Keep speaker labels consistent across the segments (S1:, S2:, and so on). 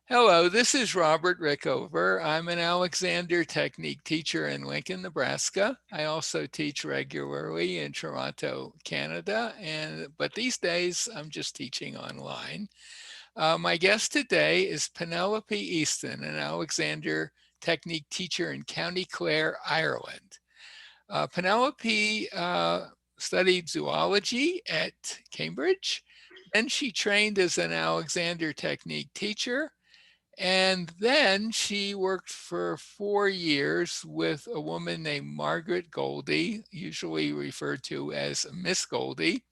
S1: Hello, this is Robert Rickover. I'm an Alexander Technique teacher in Lincoln, Nebraska. I also teach regularly in Toronto, Canada, but these days I'm just teaching online. My guest today is Penelope Easton, an Alexander Technique teacher in County Clare, Ireland. Penelope studied zoology at Cambridge. Then she trained as an Alexander Technique teacher. And then she worked for 4 years with a woman named Margaret Goldie, usually referred to as Miss Goldie,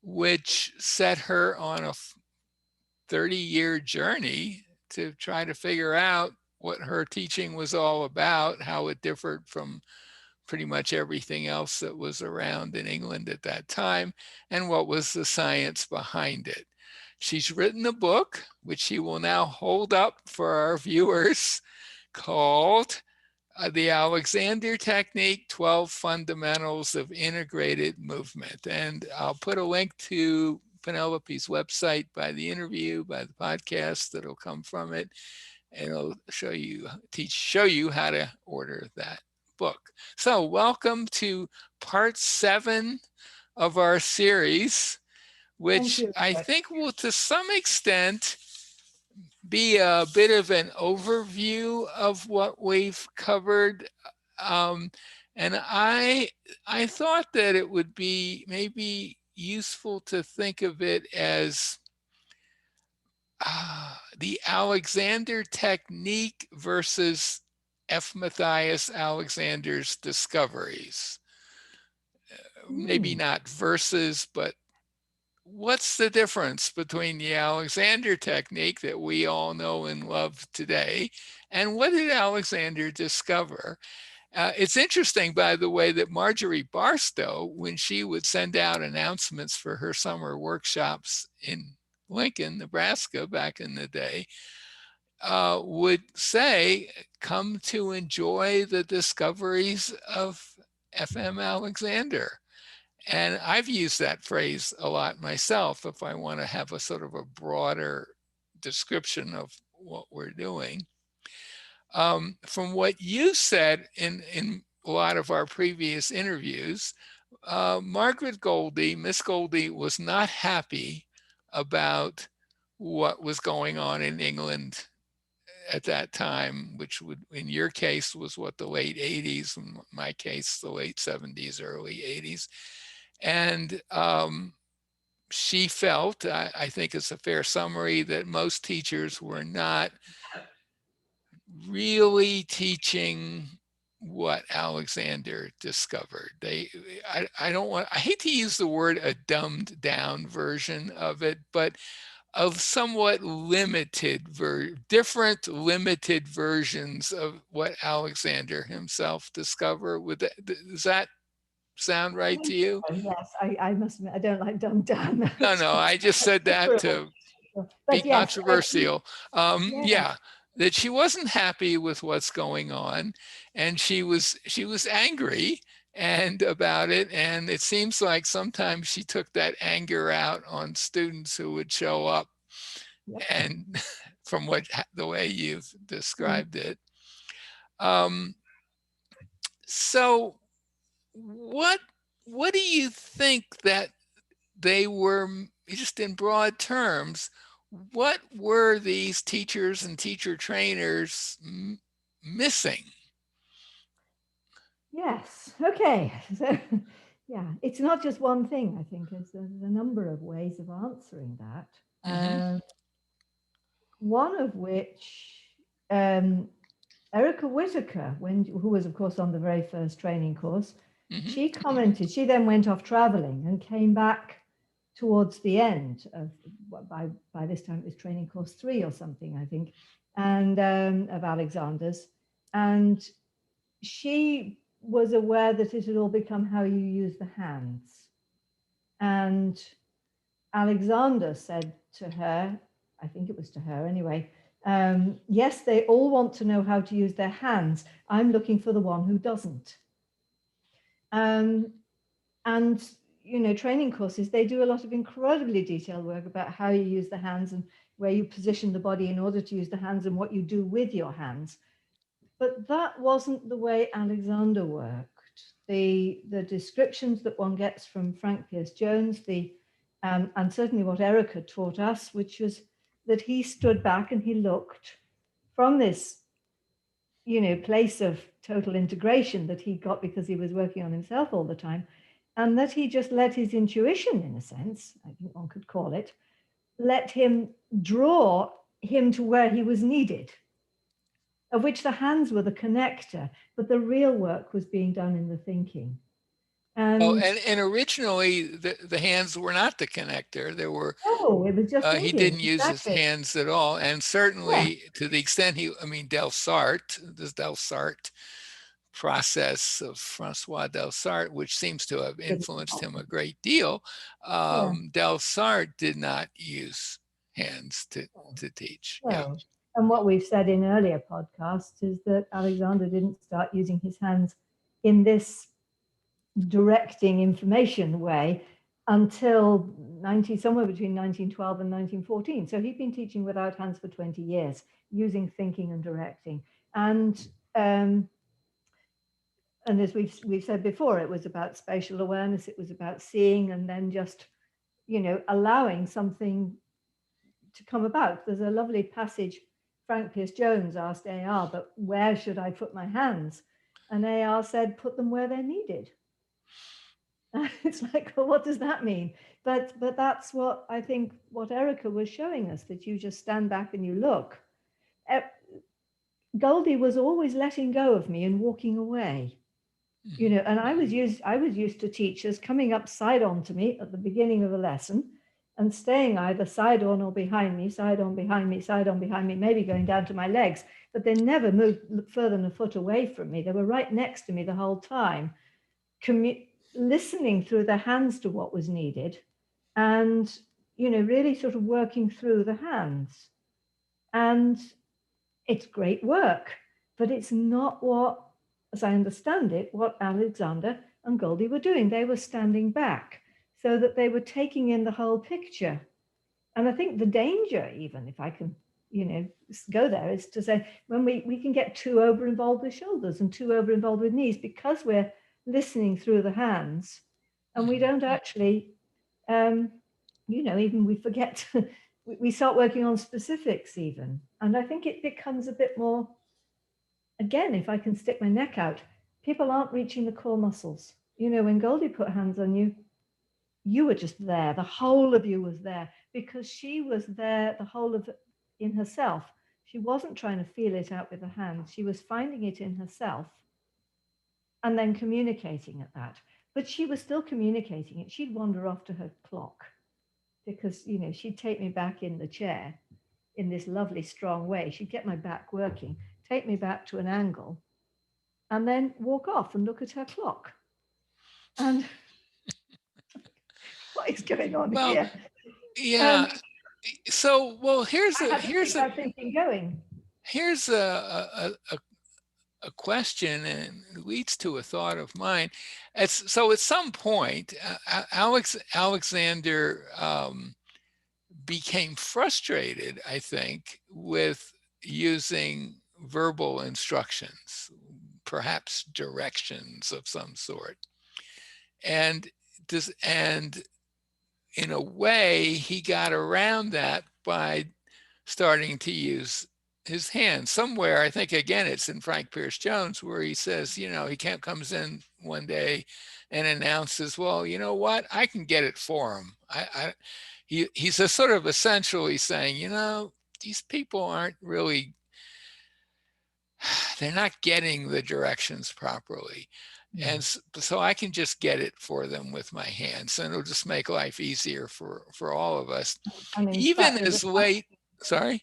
S1: which set her on a 30-year journey to try to figure out what her teaching was all about, how it differed from pretty much everything else that was around in England at that time, and what was the science behind it. She's written a book, which she will now hold up for our viewers, called The Alexander Technique, 12 Fundamentals of Integrated Movement. And I'll put a link to Penelope's website by the interview, by the podcast that'll come from it. And it'll show you how to order that book. So welcome to part 7 of our series, which I think will to some extent be a bit of an overview of what we've covered. And I thought that it would be maybe useful to think of it as the Alexander Technique versus F. Matthias Alexander's discoveries. Maybe not versus, but what's the difference between the Alexander Technique that we all know and love today, and what did Alexander discover? It's interesting, by the way, that Marjorie Barstow, when she would send out announcements for her summer workshops in Lincoln, Nebraska, back in the day, would say, come to enjoy the discoveries of F.M. Alexander. And I've used that phrase a lot myself if I want to have a sort of a broader description of what we're doing. From what you said in a lot of our previous interviews, Margaret Goldie, Miss Goldie, was not happy about what was going on in England at that time, which would, in your case, was what, the late 80s, in my case, the late 70s, early 80s. And she felt, I think it's a fair summary, that most teachers were not really teaching what Alexander discovered. I hate to use the word a dumbed down version of it, but of somewhat limited, different limited versions of what Alexander himself discovered. Does that sound right to you?
S2: Yes, I must admit, I don't like dumbed down.
S1: No, I just said that to be controversial. Yeah, that she wasn't happy with what's going on, and she was angry and about it. And it seems like sometimes she took that anger out on students who would show up, and from the way you've described it. So what do you think that they were, just in broad terms, what were these teachers and teacher trainers missing?
S2: Yes, okay. So, yeah, it's not just one thing, I think. There's a number of ways of answering that. One of which, Erica Whitaker, who was, of course, on the very first training course, she commented, she then went off traveling and came back towards the end of, by this time it was training course 3 or something, I think, and of Alexander's. And she was aware that it had all become how you use the hands. And Alexander said to her, I think it was to her anyway, yes, they all want to know how to use their hands. I'm looking for the one who doesn't. And training courses, they do a lot of incredibly detailed work about how you use the hands and where you position the body in order to use the hands and what you do with your hands. But that wasn't the way Alexander worked. The descriptions that one gets from Frank Pierce Jones, and certainly what Erica taught us, which was that he stood back and he looked from this, place of total integration that he got because he was working on himself all the time, and that he just let his intuition, in a sense, I think one could call it, let him draw him to where he was needed, of which the hands were the connector, but the real work was being done in the thinking.
S1: And originally the hands were not the connector. There were
S2: it was just thinking.
S1: He didn't use
S2: exactly.
S1: his hands at all, and certainly to the extent this Delsarte process of Francois Delsarte, which seems to have influenced him a great deal, Delsarte did not use hands to teach.
S2: And what we've said in earlier podcasts is that Alexander didn't start using his hands in this directing information way until somewhere between 1912 and 1914. So he'd been teaching without hands for 20 years, using thinking and directing. And as we've said before, it was about spatial awareness, it was about seeing and then just, allowing something to come about. There's a lovely passage, Frank Pierce Jones asked AR, but where should I put my hands? And AR said, put them where they're needed. It's like, well, what does that mean? But that's what I think what Erica was showing us, that you just stand back and you look. Goldie was always letting go of me and walking away, and I was used to teachers coming up side on to me at the beginning of a lesson and staying either side on or behind me, side on behind me, side on behind me, maybe going down to my legs, but they never moved further than a foot away from me. They were right next to me the whole time, listening through their hands to what was needed and, really sort of working through the hands. And it's great work, but it's not what, as I understand it, what Alexander and Goldie were doing. They were standing back so that they were taking in the whole picture. And I think the danger, even if I can, go there, is to say when we can get too over involved with shoulders and too over involved with knees because we're listening through the hands and we don't actually, even we forget, we start working on specifics even. And I think it becomes a bit more, again, if I can stick my neck out, people aren't reaching the core muscles. When Goldie put hands on you, you were just there. The whole of you was there because she was there, the whole of it in herself. She wasn't trying to feel it out with the hands. She was finding it in herself and then communicating at that. But she was still communicating it. She'd wander off to her clock because, she'd take me back in the chair in this lovely, strong way. She'd get my back working, take me back to an angle, and then walk off and look at her clock. And what is going on here?
S1: Yeah. Here's a question, and it leads to a thought of mine. So at some point, Alexander became frustrated, I think, with using verbal instructions, perhaps directions of some sort. And in a way, he got around that by starting to use his hands. Somewhere, I think, again, it's in Frank Pierce Jones, where he says, he comes in one day and announces, well, you know what, I can get it for him. He's a sort of essentially saying, these people aren't really, they're not getting the directions properly. And so I can just get it for them with my hands, and it'll just make life easier for all of us. Even as late, sorry?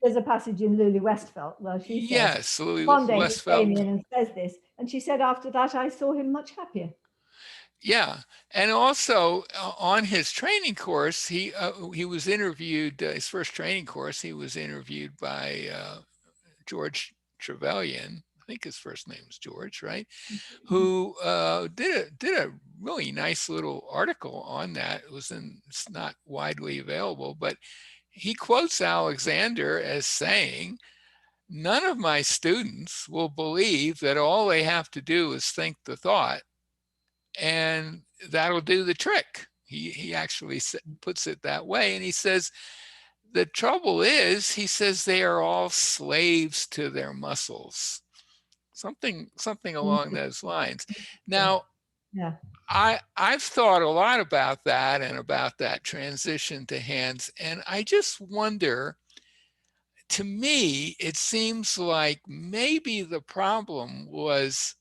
S2: There's a passage in Lily Westfeld where she says,
S1: yes, Lily
S2: one day
S1: Westfeld
S2: he came in and says this, and she said, after that, I saw him much happier.
S1: Yeah, and also on his training course, he was interviewed, his first training course, he was interviewed by George Trevelyan, think his first name is George, right?
S2: Mhm.
S1: Who did a really nice little article on that. It's not widely available, but he quotes Alexander as saying, "None of my students will believe that all they have to do is think the thought, and that'll do the trick." He actually puts it that way, and he says the trouble is, he says, they are all slaves to their muscles. Something along
S2: Interesting.
S1: those lines. Now,
S2: Yeah.
S1: I've thought a lot about that and about that transition to hands, and I just wonder, to me, it seems like maybe the problem was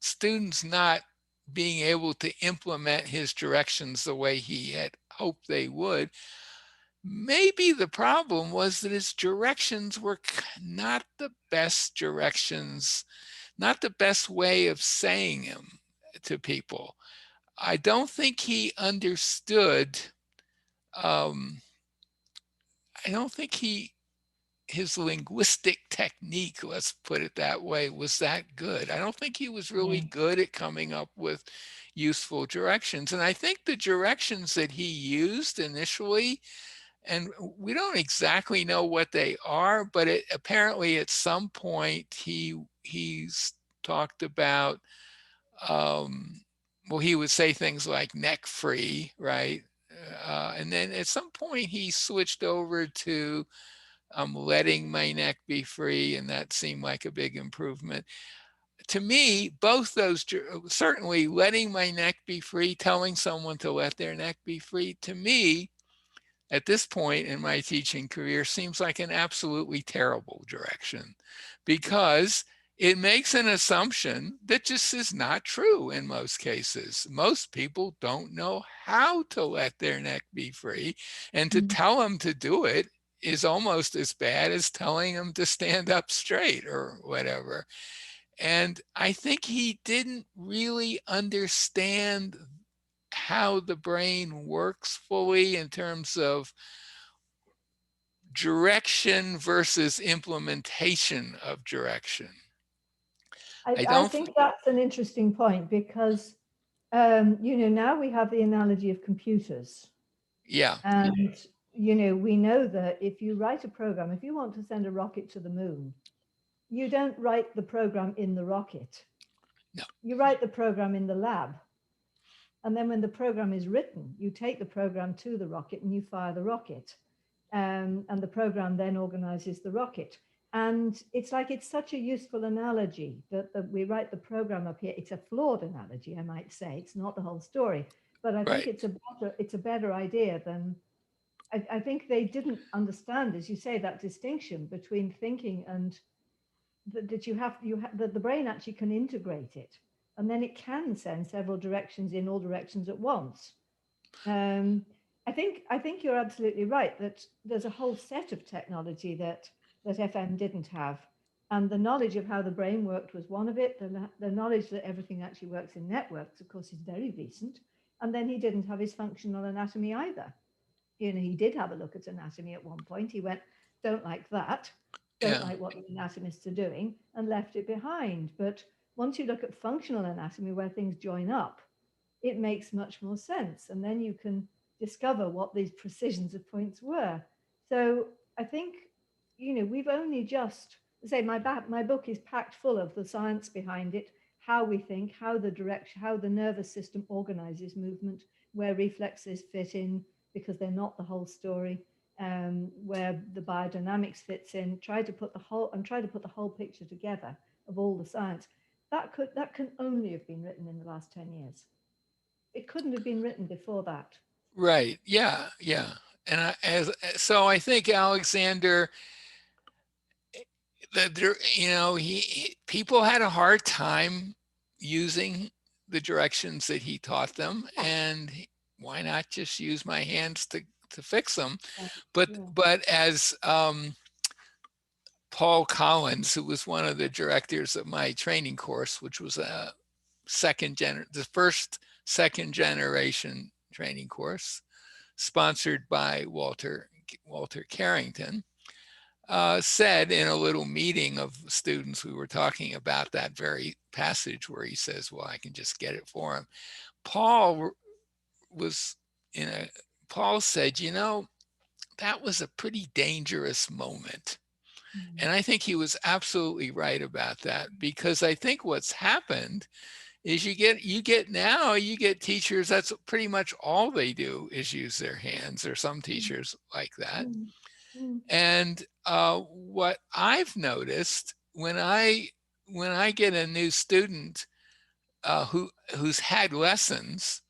S1: students not being able to implement his directions the way he had hoped they would. Maybe the problem was that his directions were not the best directions, not the best way of saying them to people. I don't think he understood. Um, I don't think his linguistic technique, let's put it that way, was that good. I don't think he was really
S2: Yeah.
S1: good at coming up with useful directions. And I think the directions that he used initially, and we don't exactly know what they are, but apparently at some point he's talked about, um, well, he would say things like neck free, right? And then at some point he switched over to letting my neck be free, and that seemed like a big improvement. To me, both those, certainly letting my neck be free, telling someone to let their neck be free, to me, at this point in my teaching career, seems like an absolutely terrible direction, because it makes an assumption that just is not true in most cases. Most people don't know how to let their neck be free, and to
S2: Mm.
S1: tell them to do it is almost as bad as telling them to stand up straight or whatever. And I think he didn't really understand how the brain works fully in terms of direction versus implementation of direction. I
S2: I
S1: don't,
S2: think that's an interesting point because, now we have the analogy of computers.
S1: yeah,
S2: And, we know that if you write a program, if you want to send a rocket to the moon, you don't write the program in the rocket.
S1: no,
S2: You write the program in the lab. And then when the program is written, you take the program to the rocket and you fire the rocket. And the program then organizes the rocket. And it's like it's such a useful analogy that we write the program up here. It's a flawed analogy, I might say. It's not the whole story, but I think
S1: right,
S2: it's a better idea than I think they didn't understand, as you say, that distinction between thinking and that that the brain actually can integrate it, and then it can send several directions in all directions at once. Um, I think you're absolutely right that there's a whole set of technology that FM didn't have, and the knowledge of how the brain worked was one of it. The knowledge that everything actually works in networks, of course, is very recent. And then he didn't have his functional anatomy either. He did have a look at anatomy at one point. He went, don't like that, don't
S1: yeah,
S2: like what the anatomists are doing, and left it behind. But once you look at functional anatomy, where things join up, it makes much more sense. And then you can discover what these precisions of points were. So I think, we've only just, say, my book is packed full of the science behind it, how we think, how the direction, how the nervous system organizes movement, where reflexes fit in, because they're not the whole story, where the biodynamics fits in, try to put the whole picture together of all the science. That can only have been written in the last 10 years. It couldn't have been written before that.
S1: right, yeah, yeah. And so I think Alexander, people had a hard time using the directions that he taught them,
S2: Yeah.
S1: and why not just use my hands to fix them?
S2: Yeah.
S1: But
S2: Yeah.
S1: as Paul Collins, who was one of the directors of my training course, which was the first second generation training course, sponsored by Walter Carrington. said in a little meeting of students, we were talking about that very passage where he says, well, I can just get it for him. Paul was in a, Paul said, you know, that was a pretty dangerous moment. And I think he was absolutely right about that, because I think what's happened is you get teachers, that's pretty much all they do is use their hands, or some teachers like that. And what I've noticed when I get a new student who's had lessons,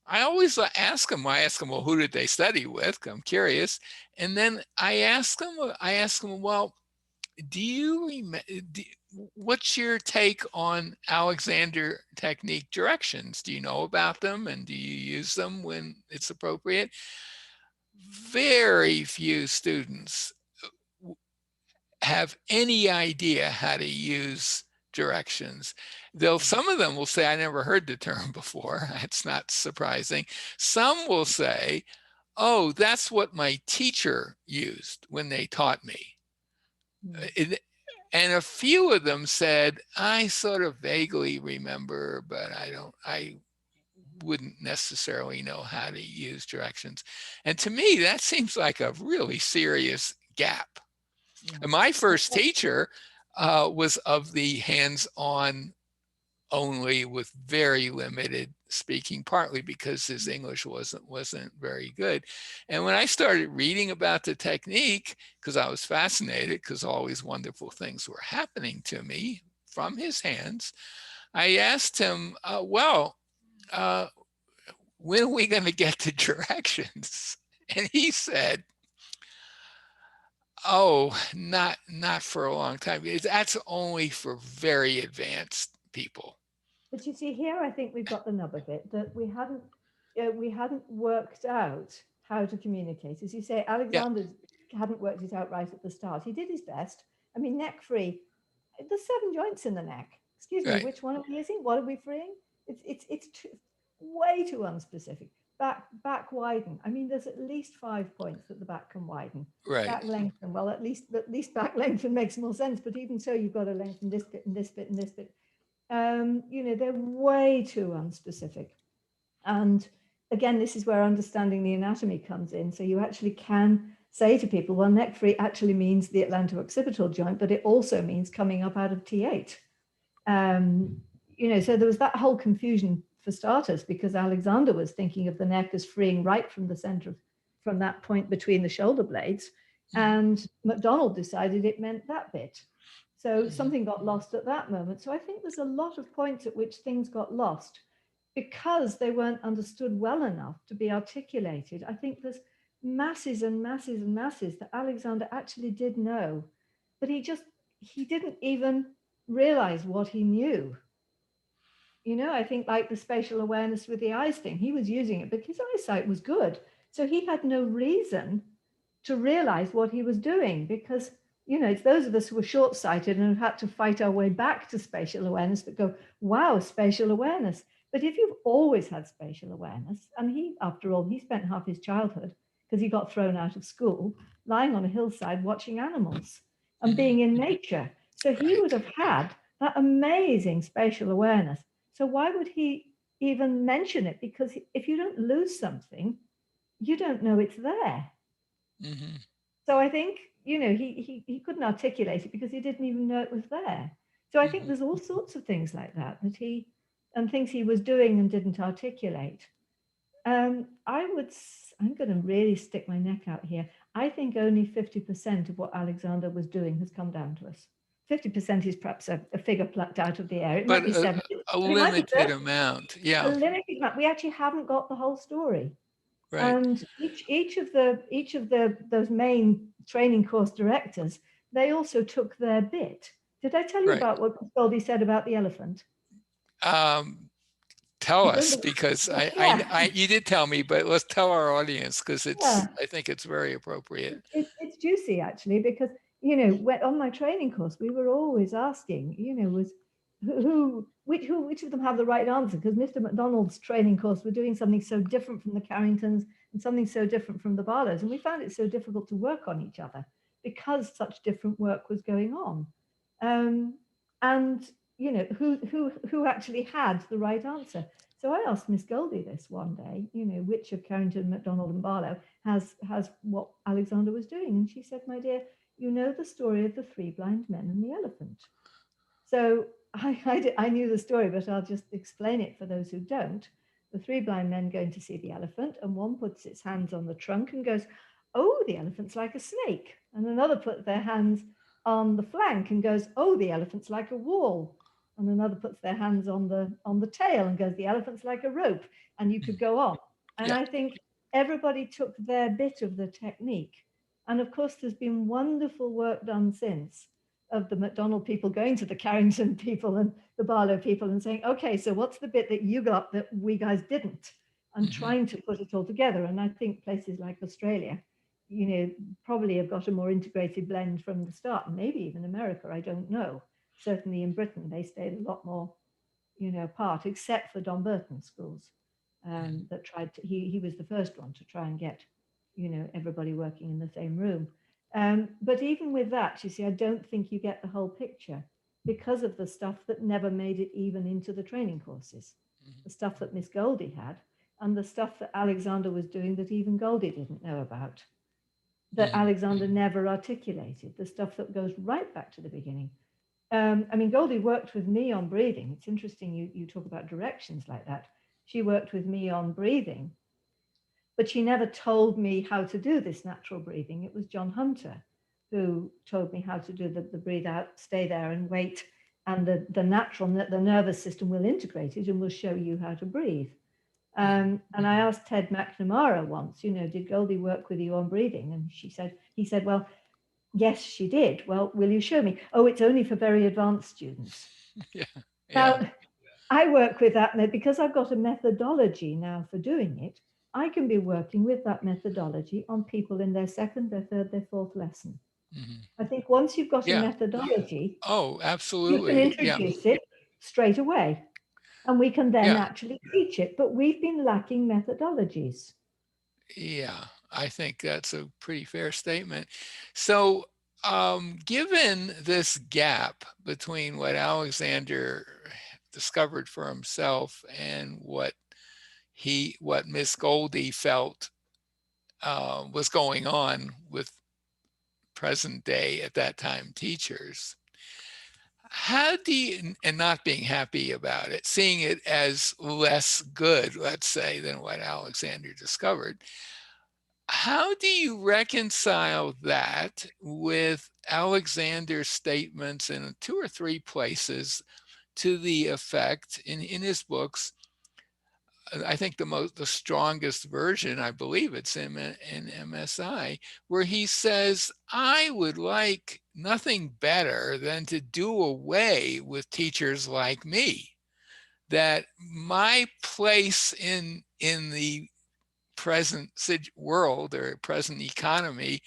S1: I always ask them. I ask them, well, who did they study with? I'm curious, and then I ask them, well, do you remember? What's your take on Alexander technique directions? Do you know about them, and do you use them when it's appropriate? Very few students have any idea how to use directions. Though some of them will say, I never heard the term before. That's not surprising. Some will say, oh, that's what my teacher used when they taught me. And a few of them said, I sort of vaguely remember, but I wouldn't necessarily know how to use directions. And to me, that seems like a really serious gap. And my first teacher was of the hands-on only, with very limited speaking, partly because his English wasn't very good. And when I started reading about the technique, because I was fascinated, because all these wonderful things were happening to me from his hands, I asked him, when are we going to get to directions? And he said, oh, not for a long time. That's only for very advanced people.
S2: But you see, here I think we've got the nub of it, that we hadn't worked out how to communicate. As you say, Alexander hadn't worked it out right at the start. He did his best. I mean, neck free. There's 7 joints in the neck. Excuse me, which one are we using? What are we freeing? It's way too unspecific. Back widen. I mean, there's at least 5 points that the back can widen. Back lengthen. Well, at least back lengthen makes more sense. But even so, you've got to lengthen this bit and this bit and this bit. They're way too unspecific. And again, this is where understanding the anatomy comes in. So you actually can say to people, well, neck free actually means the atlanto-occipital joint, but it also means coming up out of T8. So there was that whole confusion for starters, because Alexander was thinking of the neck as freeing right from the center, from that point between the shoulder blades. And MacDonald decided it meant that bit. So something got lost at that moment. So I think there's a lot of points at which things got lost because they weren't understood well enough to be articulated. I think there's masses and masses and masses that Alexander actually did know, but he didn't even realize what he knew. I think like the spatial awareness with the eyes thing, he was using it, but his eyesight was good. So he had no reason to realize what he was doing, because it's those of us who are short-sighted and have had to fight our way back to spatial awareness that go, wow, spatial awareness. But if you've always had spatial awareness, and after all, he spent half his childhood, because he got thrown out of school, lying on a hillside watching animals and being in nature. So he would have had that amazing spatial awareness. So why would he even mention it? Because if you don't lose something, you don't know it's there. So I think, he couldn't articulate it because he didn't even know it was there. So I think there's all sorts of things like that and things he was doing and didn't articulate. I'm going to really stick my neck out here. I think only 50% of what Alexander was doing has come down to us. 50% is perhaps a figure plucked out of the air. It might be 70.
S1: A limited amount. Yeah.
S2: A limited amount. We actually haven't got the whole story. Right. And each of those main training course directors, they also took their bit. Did I tell you about what Goldie said about the elephant?
S1: Tell us, because you did tell me, but let's tell our audience, because I think it's very appropriate.
S2: It's juicy actually, because on my training course we were always asking, was which of them have the right answer, because Mr. MacDonald's training course were doing something so different from the Carringtons and something so different from the Barlows, and we found it so difficult to work on each other. because such different work was going on. And who actually had the right answer. So I asked Miss Goldie this one day, which of Carrington, MacDonald, and Barlow has what Alexander was doing, and she said, "My dear, you know the story of the three blind men and the elephant." So I knew the story, but I'll just explain it for those who don't. The three blind men going to see the elephant, and one puts its hands on the trunk and goes, "Oh, the elephant's like a snake." And another put their hands on the flank and goes, "Oh, the elephant's like a wall." And another puts their hands on the tail and goes, "The elephant's like a rope." And you could go on. And
S1: Yeah.
S2: I think everybody took their bit of the technique. And of course, there's been wonderful work done since of the MacDonald people going to the Carrington people and the Barlow people and saying, "Okay, so what's the bit that you got that we guys didn't?" And trying to put it all together. And I think places like Australia, probably have got a more integrated blend from the start, and maybe even America, I don't know. Certainly in Britain, they stayed a lot more, apart, except for Don Burton's schools that tried to, he was the first one to try and get, everybody working in the same room. But even with that, you see, I don't think you get the whole picture because of the stuff that never made it even into the training courses, the stuff that Miss Goldie had, and the stuff that Alexander was doing that even Goldie didn't know about, that Alexander never articulated, the stuff that goes right back to the beginning. I mean, Goldie worked with me on breathing. It's interesting you talk about directions like that. She worked with me on breathing, but she never told me how to do this natural breathing. It was John Hunter who told me how to do the breathe out, stay there and wait. And the nervous system will integrate it and will show you how to breathe. And I asked Ted McNamara once, did Goldie work with you on breathing? And he said, "Well, yes, she did." "Well, will you show me?" "Oh, it's only for very advanced students."
S1: Yeah.
S2: Now, I work with that because I've got a methodology now for doing it. I can be working with that methodology on people in their second, their third, their fourth lesson. I think once you've got a methodology,
S1: Oh,
S2: you can
S1: absolutely.
S2: introduce it straight away. And we can then
S1: Yeah.
S2: actually teach it. But we've been lacking methodologies.
S1: Yeah, I think that's a pretty fair statement. So, given this gap between what Alexander discovered for himself and what Miss Goldie felt was going on with present day at that time teachers, how do you, and not being happy about it, seeing it as less good, let's say, than what Alexander discovered, how do you reconcile that with Alexander's statements in 2 or 3 places to the effect in his books? I think the strongest version, I believe it's in MSI, where he says, "I would like nothing better than to do away with teachers like me. That my place in the present world or present economy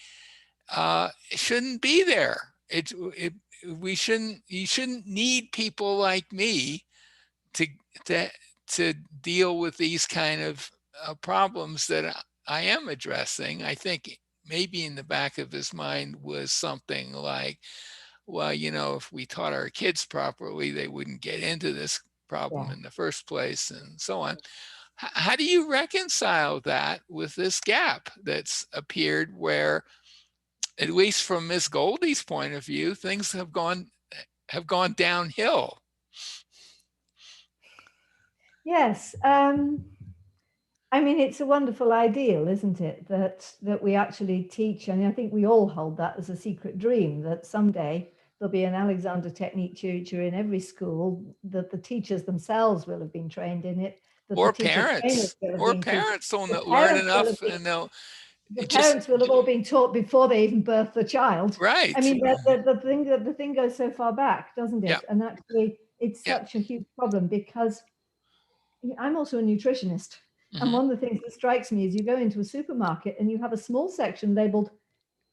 S1: shouldn't be there. You shouldn't need people like me to to to deal with these kind of problems that I am addressing." I think maybe in the back of his mind was something like, well, if we taught our kids properly, they wouldn't get into this problem in the first place, and so on. How do you reconcile that with this gap that's appeared where, at least from Miss Goldie's point of view, things have gone downhill?
S2: Yes. I mean, it's a wonderful ideal, isn't it? That we actually teach. I mean, I think we all hold that as a secret dream, that someday there'll be an Alexander Technique tutor in every school, that the teachers themselves will have been trained in it, that the
S1: Or
S2: teacher trainers
S1: parents,
S2: will have been
S1: will
S2: the
S1: learn
S2: parents will have
S1: enough
S2: been
S1: and they'll
S2: the
S1: just
S2: parents will have all been taught before they even birth the child. I
S1: right.
S2: mean, the thing goes so far back, doesn't
S1: Yeah.
S2: it? And actually, it's
S1: Yeah.
S2: such a huge problem because I'm also a nutritionist. And
S1: Mm-hmm.
S2: one of the things that strikes me is you go into a supermarket and you have a small section labeled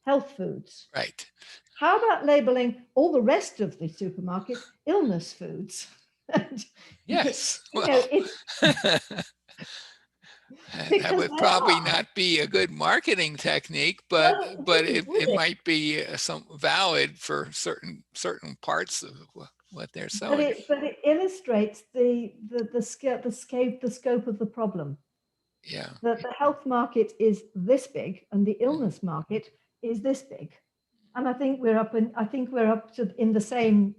S2: health foods.
S1: Right.
S2: How about labeling all the rest of the supermarket illness foods? And,
S1: Yes.
S2: it's
S1: That
S2: because
S1: would
S2: they
S1: probably
S2: are.
S1: not be a good marketing technique, but
S2: Well, it
S1: but
S2: wouldn't,
S1: it,
S2: would
S1: it
S2: it?
S1: might be some valid for certain parts of what they're
S2: But
S1: selling.
S2: it illustrates the scope of the problem.
S1: Yeah.
S2: That the health market is this big and the
S1: Mhm.
S2: illness market is this big. And I think we're up to in the same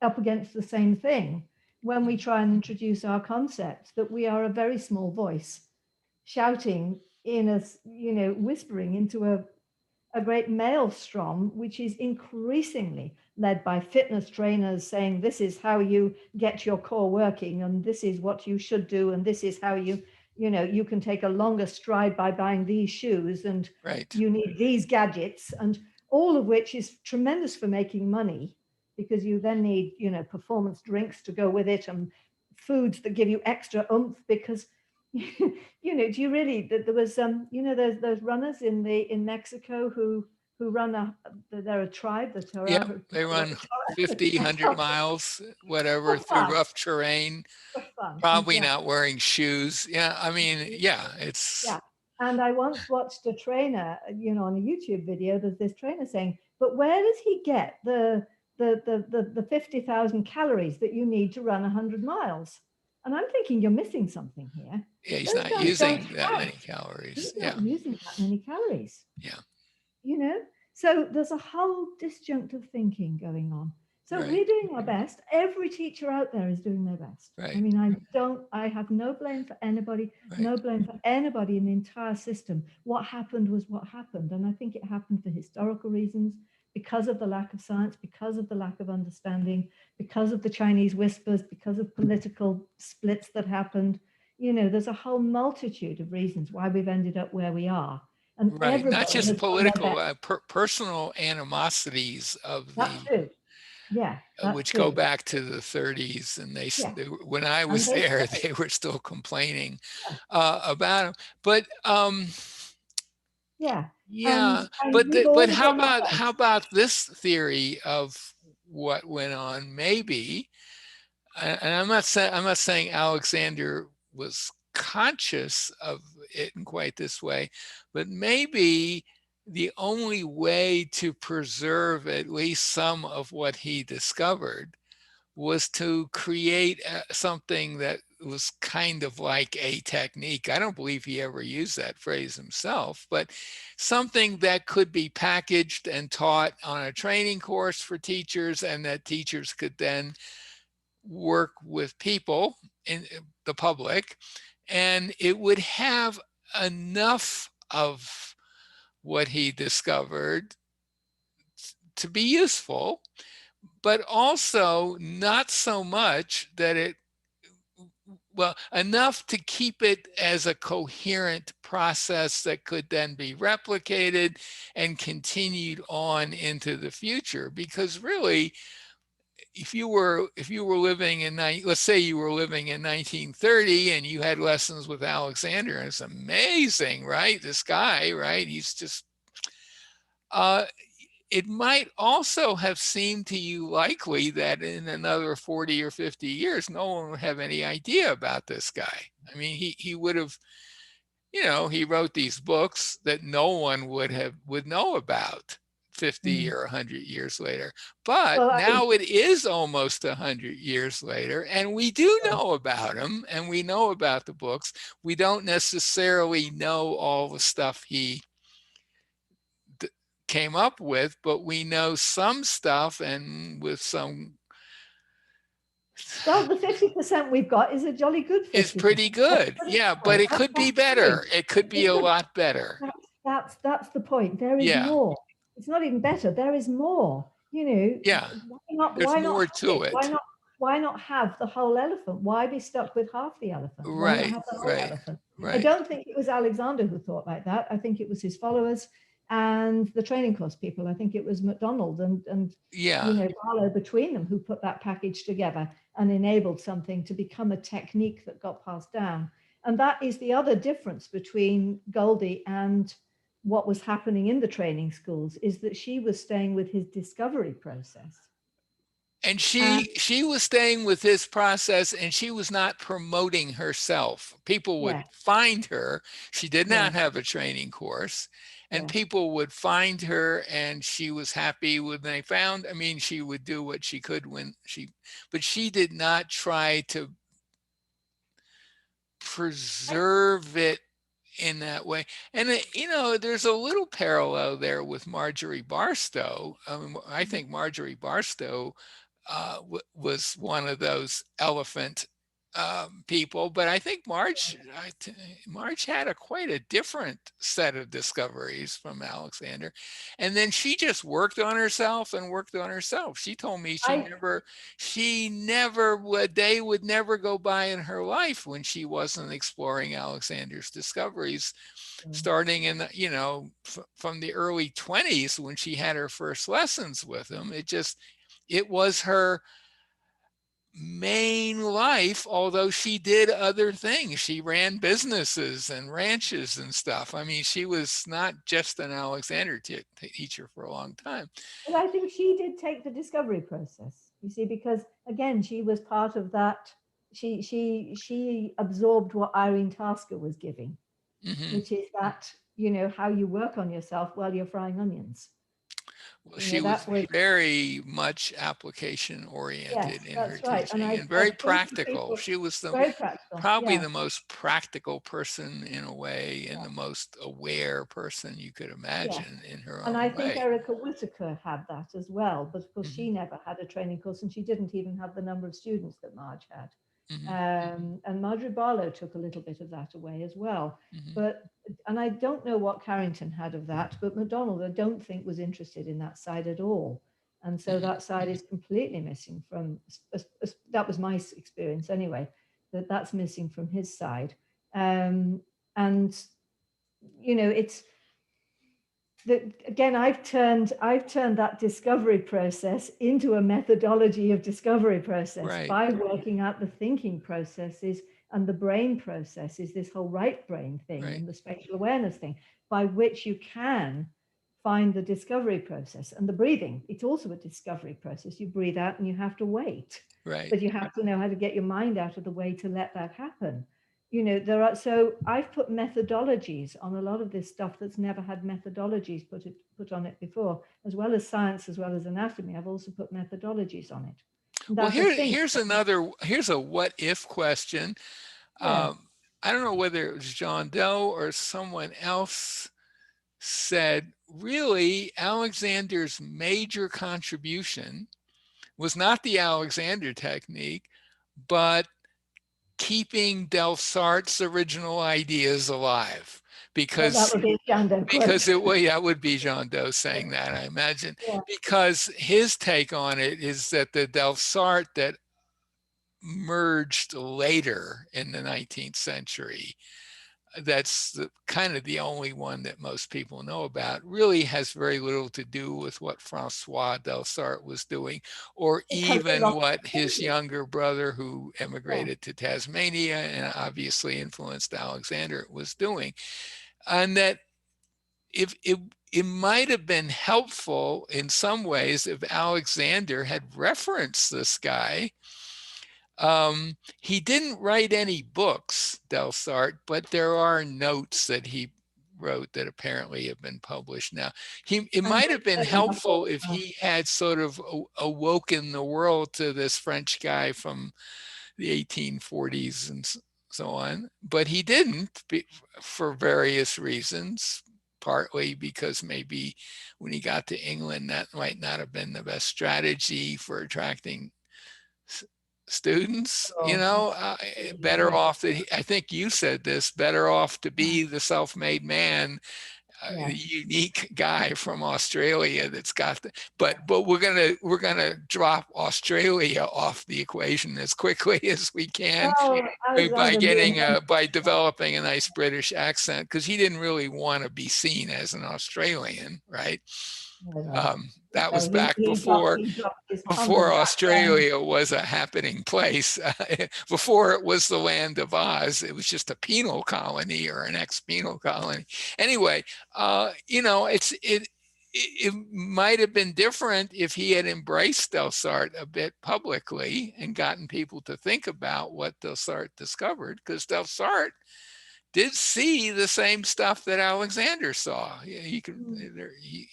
S2: up against the same thing when we try and introduce our concept that we are a very small voice shouting in a, whispering into a great maelstrom, which is increasingly led by fitness trainers saying, this is how you get your core working, and this is what you should do, and this is how you can take a longer stride by buying these shoes, and
S1: Right.
S2: you need these gadgets, and all of which is tremendous for making money because you then need, performance drinks to go with it and foods that give you extra oomph because do you really there was those runners in Mexico who run they're a tribe that are
S1: Yeah. They run 50, 100 miles, whatever,
S2: for
S1: through
S2: fun,
S1: rough terrain,
S2: for fun.
S1: probably
S2: Yeah,
S1: not wearing shoes. Yeah. I mean, yeah,
S2: yeah.
S1: it's
S2: And I once watched a trainer, on a YouTube video. There's this trainer saying, "But where does he get the 50,000 calories that you need to run 100 miles?" And I'm thinking, you're missing something here.
S1: yeah, he's
S2: Those
S1: not
S2: guys don't
S1: using that
S2: have
S1: many calories.
S2: He's
S1: Yeah.
S2: not using that many calories,
S1: Yeah.
S2: you know? So there's a whole disjunctive thinking going on. So
S1: Right.
S2: we're doing our best. Every teacher out there is doing their best. I
S1: Right.
S2: mean, I have no blame for anybody,
S1: Right.
S2: no blame for anybody in the entire system. What happened was what happened. And I think it happened for historical reasons, because of the lack of science, because of the lack of understanding, because of the Chinese whispers, because of political splits that happened. There's a whole multitude of reasons why we've ended up where we are. And
S1: Right. Not
S2: everybody
S1: just
S2: has done their
S1: political,
S2: best.
S1: personal animosities of
S2: That
S1: the
S2: too. Yeah, that
S1: which go
S2: too.
S1: back to the 30s, and
S2: Yeah.
S1: when I
S2: And
S1: was
S2: they
S1: there,
S2: stay.
S1: they were still complaining
S2: Yeah.
S1: about him. But
S2: Yeah.
S1: yeah,
S2: We've
S1: but
S2: all done our
S1: how
S2: best.
S1: about this theory of what went on? Maybe, and I'm not saying Alexander was conscious of it in quite this way, but maybe the only way to preserve at least some of what he discovered was to create something that was kind of like a technique. I don't believe he ever used that phrase himself, but something that could be packaged and taught on a training course for teachers, and that teachers could then work with people in the public, and it would have enough of what he discovered to be useful, but also not so much that it, well, enough to keep it as a coherent process that could then be replicated and continued on into the future. Because really, if you were living in, let's say you were living in 1930 and you had lessons with Alexander, and it's amazing, right? This guy, right? He's just uh, it might also have seemed to you likely that in another 40 or 50 years, no one would have any idea about this guy. I mean, he would have, he wrote these books that no one would know about 50
S2: Mm.
S1: or 100 years later. But
S2: Well,
S1: now it is almost 100 years later, and we do
S2: uh,
S1: know about him, and we know about the books. We don't necessarily know all the stuff he came up with, but we know some stuff, and with some
S2: well, the 50% we've got is a jolly good
S1: is
S2: 50%.
S1: pretty
S2: Let's
S1: good.
S2: put it
S1: Yeah,
S2: that
S1: but
S2: way.
S1: it could be
S2: That's fine.
S1: better. It could be
S2: It
S1: a
S2: could,
S1: lot better.
S2: that's the point. There is
S1: Yeah.
S2: more. It's not even better. There is more.
S1: Yeah. There's
S2: Why not
S1: more
S2: have
S1: to
S2: it?
S1: it.
S2: Why not have the whole elephant? Why be stuck with half the elephant? Why not
S1: Right.
S2: have the whole
S1: Right.
S2: elephant? I
S1: Right.
S2: don't think it was Alexander who thought like that. I think it was his followers and the training course people. I think it was MacDonald and
S1: Yeah.
S2: Barlow between them who put that package together and enabled something to become a technique that got passed down. And that is the other difference between Goldie and what was happening in the training schools, is that she was staying with his discovery process.
S1: And
S2: And
S1: she was staying with this process, and she was not promoting herself. People would
S2: yes,
S1: find her. She did not
S2: yes,
S1: have a training course, and
S2: yes.
S1: people would find her, and she was happy when they found. I mean, she would do what she could but she did not try to
S2: I,
S1: preserve it in that way. And there's a little parallel there with Marjorie Barstow. I think Marjorie Barstow was one of those elephant people, but I think Marge had quite a different set of discoveries from Alexander, and then she just worked on herself and worked on herself. She told me
S2: I,
S1: she never a day would never go by in her life when she wasn't exploring Alexander's discoveries, starting in from the early 20s when she had her first lessons with him. It was her main life, although she did other things. She ran businesses and ranches and stuff. I mean, she was not just an Alexander teacher for a long time.
S2: but I think she did take the discovery process. You see, because again, she was part of that. She absorbed what Irene Tasker was giving,
S1: Hmm.
S2: which is that how you work on yourself while you're frying onions.
S1: Well, she was
S2: That was
S1: very much application
S2: yes,
S1: oriented in her
S2: that's right. And
S1: teaching, and
S2: I
S1: very
S2: think the
S1: practical.
S2: people
S1: She was
S2: very practical.
S1: probably
S2: Yes,
S1: the most practical person in a way, and the
S2: yes,
S1: most aware person you could
S2: yes.
S1: imagine in her
S2: And I
S1: own
S2: think
S1: way.
S2: Erica Whitaker had that as well, but of course
S1: Hmm.
S2: she never had a training course and she didn't even have the number of students that Marge had.
S1: Hmm.
S2: And Marjorie Barlow took a little bit of that away as well.
S1: Hmm.
S2: But, and I don't know what Carrington had of that, but MacDonald, I don't think was interested in that side at all. And so
S1: Hmm.
S2: that side is completely missing from, that was my experience anyway, that's missing from his side. And, it's, again, I've turned that discovery process into a methodology of discovery process
S1: Right,
S2: by working out the thinking processes and the brain processes, this whole right brain thing
S1: right,
S2: and the spatial awareness thing, by which you can find the discovery process. And the breathing, it's also a discovery process. You breathe out and you have to wait,
S1: right.
S2: but you have to know how to get your mind out of the way to let that happen. So I've put methodologies on a lot of this stuff that's never had methodologies put on it before, as well as science, as well as anatomy. I've also put methodologies on it. And
S1: Well,
S2: that I think,
S1: here's a what if question.
S2: yeah,
S1: I don't know whether it was John Doe or someone else said, really, Alexander's major contribution was not the Alexander technique, but keeping Delsart's original ideas alive.
S2: well, that
S1: Because
S2: would be a Jando quote.
S1: that would be John Doe saying that, I imagine,
S2: Yeah,
S1: because his take on it is that the Delsart that merged later in the 19th century, that's kind of the only one that most people know about, really has very little to do with what Francois Delsart was doing, or
S2: it comes
S1: even
S2: along
S1: what his
S2: completely.
S1: younger brother, who
S2: Yeah,
S1: emigrated to Tasmania and obviously influenced Alexander, was doing. And that if it might have been helpful in some ways if Alexander had referenced this guy. He didn't write any books, Delsart, but there are notes that he wrote that apparently have been published now. It
S2: and
S1: might
S2: they
S1: have been
S2: turn them up all
S1: helpful
S2: the
S1: if
S2: time.
S1: he had sort of awoken the world to this French guy from the 1840s and so on, but he didn't, for various reasons. Partly because maybe when he got to England, that might not have been the best strategy for attracting students,
S2: So,
S1: better
S2: absolutely.
S1: off that I think you said this, better off to
S2: Yeah,
S1: be the self-made man, the
S2: yes,
S1: unique guy from Australia that's got the,
S2: yes.
S1: but we're gonna drop Australia off the equation as quickly as we can
S2: Well,
S1: by
S2: Alexander
S1: getting
S2: reinvented
S1: by
S2: himself.
S1: developing a nice British accent, because he didn't really want to be seen as an Australian, right?
S2: No, no.
S1: That was
S2: So
S1: back
S2: he dropped his tongue
S1: before
S2: and back then.
S1: Australia was a happening place, before it was the land of Oz, it was just a penal colony or an ex-penal colony. Anyway, it's it might have been different if he had embraced Delsarte a bit publicly and gotten people to think about what Delsarte discovered, because Delsarte did see the same stuff that Alexander saw. He could.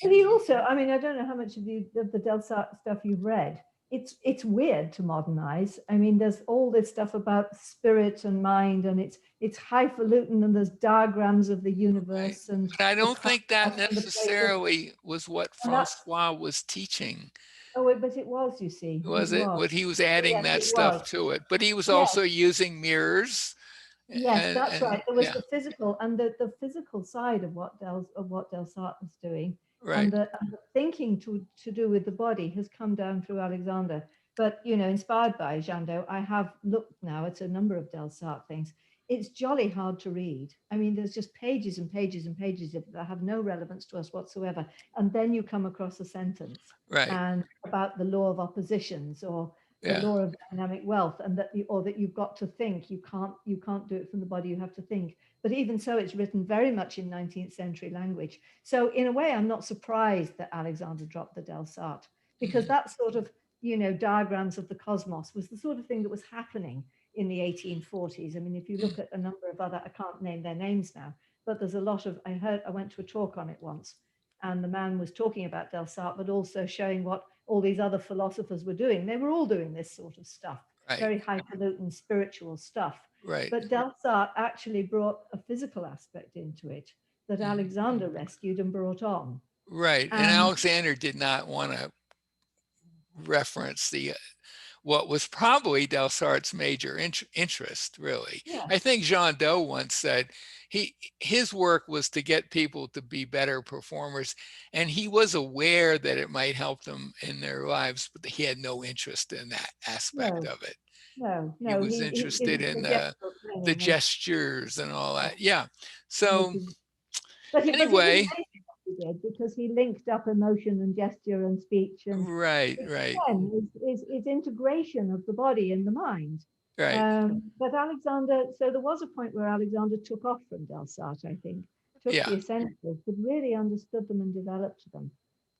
S2: But he also, I mean, I don't know how much of the Delsarte stuff you've read. It's weird to modernize. I mean, there's all this stuff about spirit and mind, and it's highfalutin, and there's diagrams of the universe,
S1: right.
S2: and
S1: But I don't think that
S2: and the places.
S1: necessarily was what
S2: And that,
S1: Francois was teaching.
S2: oh, but it was, you see, it
S1: Was it?
S2: was.
S1: What he was adding
S2: Yes,
S1: that
S2: it
S1: stuff
S2: was.
S1: to it, but he was
S2: Yes,
S1: also using mirrors
S2: yes, that's
S1: and
S2: right. There was
S1: yeah,
S2: the physical and the physical side of what Delsarte was doing,
S1: right,
S2: and the thinking to do with the body has come down through Alexander. But inspired by Jandot, I have looked now at a number of Delsarte things. It's jolly hard to read. I mean, there's just pages and pages and pages that have no relevance to us whatsoever. And then you come across a sentence
S1: right,
S2: and about the law of oppositions or the
S1: yeah,
S2: law of dynamic wealth, and that you've got to think. You can't do it from the body. You have to think. But even so, it's written very much in 19th century language. So in a way, I'm not surprised that Alexander dropped the Delsarte, because
S1: mhm,
S2: that sort of diagrams of the cosmos was the sort of thing that was happening in the 1840s. I mean, if you
S1: mm,
S2: look at a number of other, I can't name their names now, but there's a lot of, I went to a talk on it once, and the man was talking about Delsarte, but also showing what all these other philosophers were doing. They were all doing this sort of stuff,
S1: right,
S2: very highfalutin spiritual stuff.
S1: right,
S2: But Delsarte actually brought a physical aspect into it that
S1: mhm,
S2: Alexander rescued and brought on.
S1: right. And
S2: And
S1: Alexander did not want to reference the what was probably Delsarte's major interest, really.
S2: yeah,
S1: I think Jean Doe once said his work was to get people to be better performers, and he was aware that it might help them in their lives, but he had no interest in that aspect
S2: no,
S1: of it.
S2: no,
S1: He
S2: no,
S1: was
S2: he
S1: interested
S2: didn't
S1: in
S2: forget
S1: the
S2: training and
S1: gestures and all
S2: yeah,
S1: that. Yeah. So
S2: making. But it was
S1: anyway,
S2: amazing what he did, because he linked up emotion and gesture and speech, and
S1: right,
S2: which
S1: right,
S2: again is integration of the body and the mind.
S1: right.
S2: But Alexander, so there was a point where Alexander took off from Delsarte, I think, took
S1: Yeah.
S2: the essentials, but really understood them and developed them.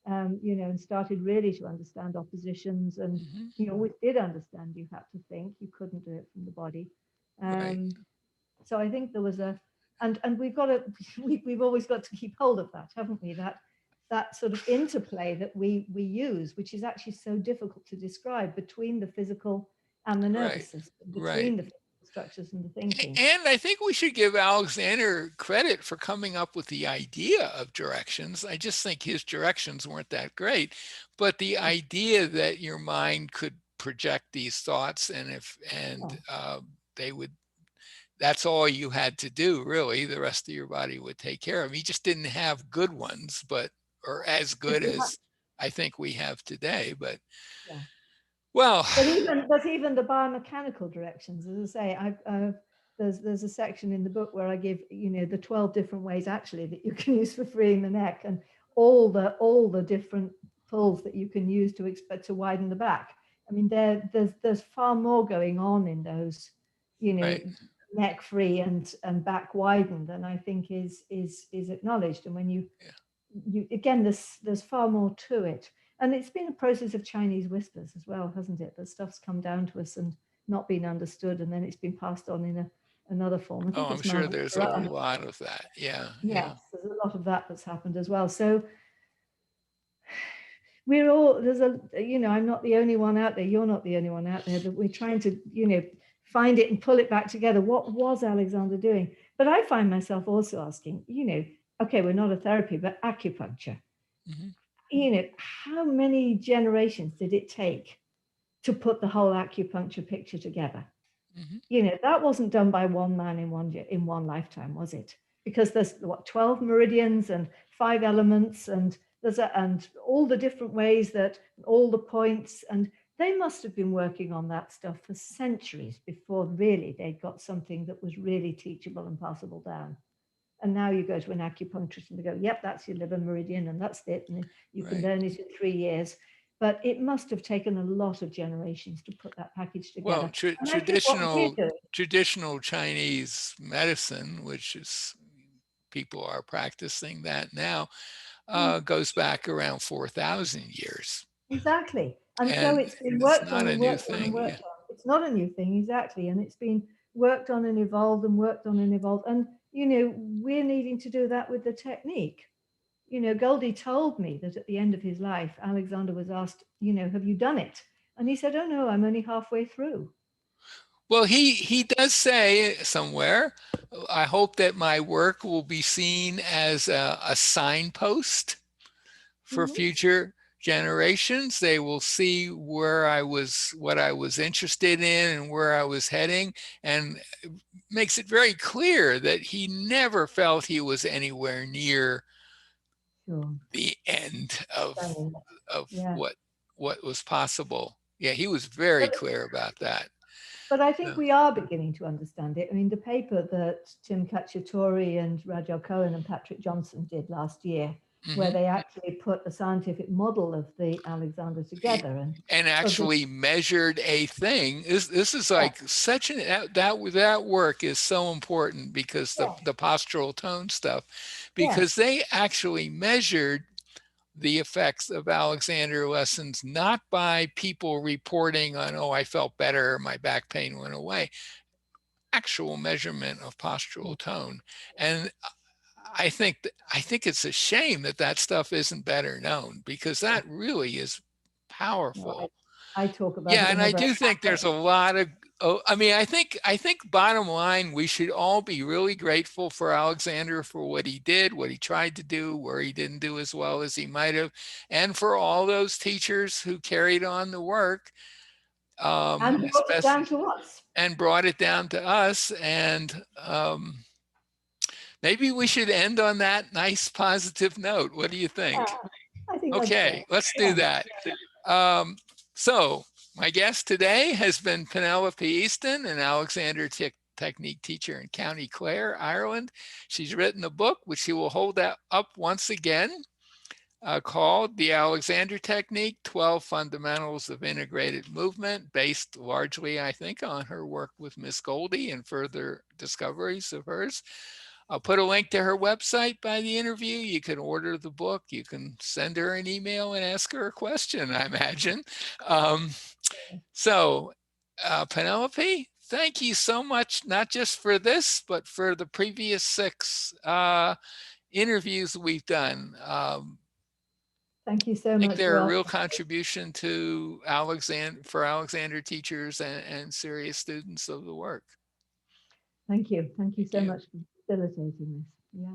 S2: And started really to understand oppositions, and
S1: Hmm.
S2: we did understand you had to think, you couldn't do it from the body.
S1: Right,
S2: Um, so I think there was and we've got to we've always got to keep hold of that, haven't we? That sort of interplay that we use, which is actually so difficult to describe, between the physical and the
S1: right,
S2: nervous system,
S1: right.
S2: between the physical structures and the thinking.
S1: And I think we should give Alexander credit for coming up with the idea of directions. I just think his directions weren't that great, but the idea that your mind could project these thoughts, and
S2: Yeah.
S1: they would, that's all you had to do, really. The rest of your body would take care of them. He just didn't have good ones, or as good as I think we have today. But
S2: Yeah.
S1: well,
S2: But even the biomechanical directions, as I say, there's a section in the book where I give the 12 different ways actually that you can use for freeing the neck, and all the different pulls that you can use to expect to widen the back. I mean, there's far more going on in those, you know,
S1: right,
S2: neck free and back widened than I think is acknowledged. And when
S1: yeah,
S2: you again, there's far more to it, and it's been a process of Chinese whispers as well, hasn't it? That stuff's come down to us and not been understood, and then it's been passed on in another form. I
S1: oh,
S2: think
S1: I'm
S2: it's
S1: sure
S2: Margaret
S1: there's a
S2: Goldie.
S1: lot of that. Yeah, yeah,
S2: Yes, there's a lot of that that's happened as well. So we're all I'm not the only one out there. You're not the only one out there. That we're trying to find it and pull it back together. What was Alexander doing? But I find myself also asking, okay, we're not a therapy, but acupuncture.
S1: hmm,
S2: How many generations did it take to put the whole acupuncture picture together?
S1: hmm,
S2: That wasn't done by one man in one lifetime, was it? Because there's 12 meridians and 5 elements, and and all the different ways, that all the points, and they must have been working on that stuff for centuries before really they got something that was really teachable and passable down. And now you go to an acupuncturist and they go, yep, that's your liver meridian and that's it. And you can
S1: right.
S2: learn it in 3 years. But it must have taken a lot of generations to put that package
S1: Well,
S2: together. And I think what we're doing,
S1: traditional Chinese medicine, which is people are practicing that now. goes back around 4,000 years.
S2: Exactly. And so
S1: And
S2: it's been
S1: it's
S2: worked on
S1: not a
S2: and
S1: new
S2: worked on and
S1: thing. Yeah.
S2: worked on. It's not a new thing, exactly. And it's been worked on and evolved and worked on and evolved. And, we're needing to do that with the technique. Goldie told me that at the end of his life, Alexander was asked, have you done it? And he said, oh no, I'm only halfway through.
S1: Well, he does say somewhere, I hope that my work will be seen as a signpost for
S2: Mm-hmm.
S1: future generations. They will see what I was interested in and where I was heading, and makes it very clear that he never felt he was anywhere near
S2: Sure.
S1: the end of
S2: Stunning.
S1: of
S2: Yeah.
S1: what was possible. Yeah, he was very
S2: But
S1: clear about that.
S2: But I think
S1: Yeah.
S2: we are beginning to understand it. I mean, the paper that Tim Cacciatore and Rajal Cohen and Patrick Johnson did last year, where
S1: Mhm.
S2: they actually put a scientific model of the Alexander together
S1: And
S2: of the
S1: actually measured a thing. This is
S2: yeah,
S1: like such an that work is so important, because
S2: yeah,
S1: the postural tone stuff,
S2: yeah,
S1: because they actually measured the effects of Alexander lessons, not by people reporting on, oh, I felt better, my back pain went away, actual measurement of
S2: yeah,
S1: postural tone. And I think it's a shame that that stuff isn't better known, because
S2: yeah.
S1: that really is
S2: No,
S1: powerful.
S2: I talk about it
S1: Yeah, and I
S2: whenever I
S1: do think there's a lot of, oh, I mean, I think bottom line, we should all be really grateful for Alexander for what he did, what he tried to do, where he didn't do as well as he might have, and for all those teachers who carried on the work,
S2: and brought it
S1: especially,
S2: down to us.
S1: and brought it down to us. And maybe we should end on that nice positive note. What do you
S2: Yeah,
S1: think?
S2: I think that's
S1: Okay,
S2: great.
S1: let's do
S2: Yeah.
S1: that. Um, so my guest today has been Penelope Easton, an Alexander Technique teacher in County Clare, Ireland. She's written a book, which she will hold up once again, called The Alexander Technique, 12 Fundamentals of Integrated Movement, based largely, I think, on her work with Miss Goldie and further discoveries of hers. I'll put a link to her website by the interview. You can order the book. You can send her an email and ask her a question, I imagine. Um, so, Penelope, thank you so much, not just for this, but for the previous 6 interviews we've done.
S2: Thank you so
S1: I think
S2: much,
S1: they're a
S2: Ross.
S1: real contribution to Alexander teachers and serious students of the work.
S2: Thank you. Thank you
S1: Thank
S2: so
S1: you.
S2: much for facilitating this. Yeah.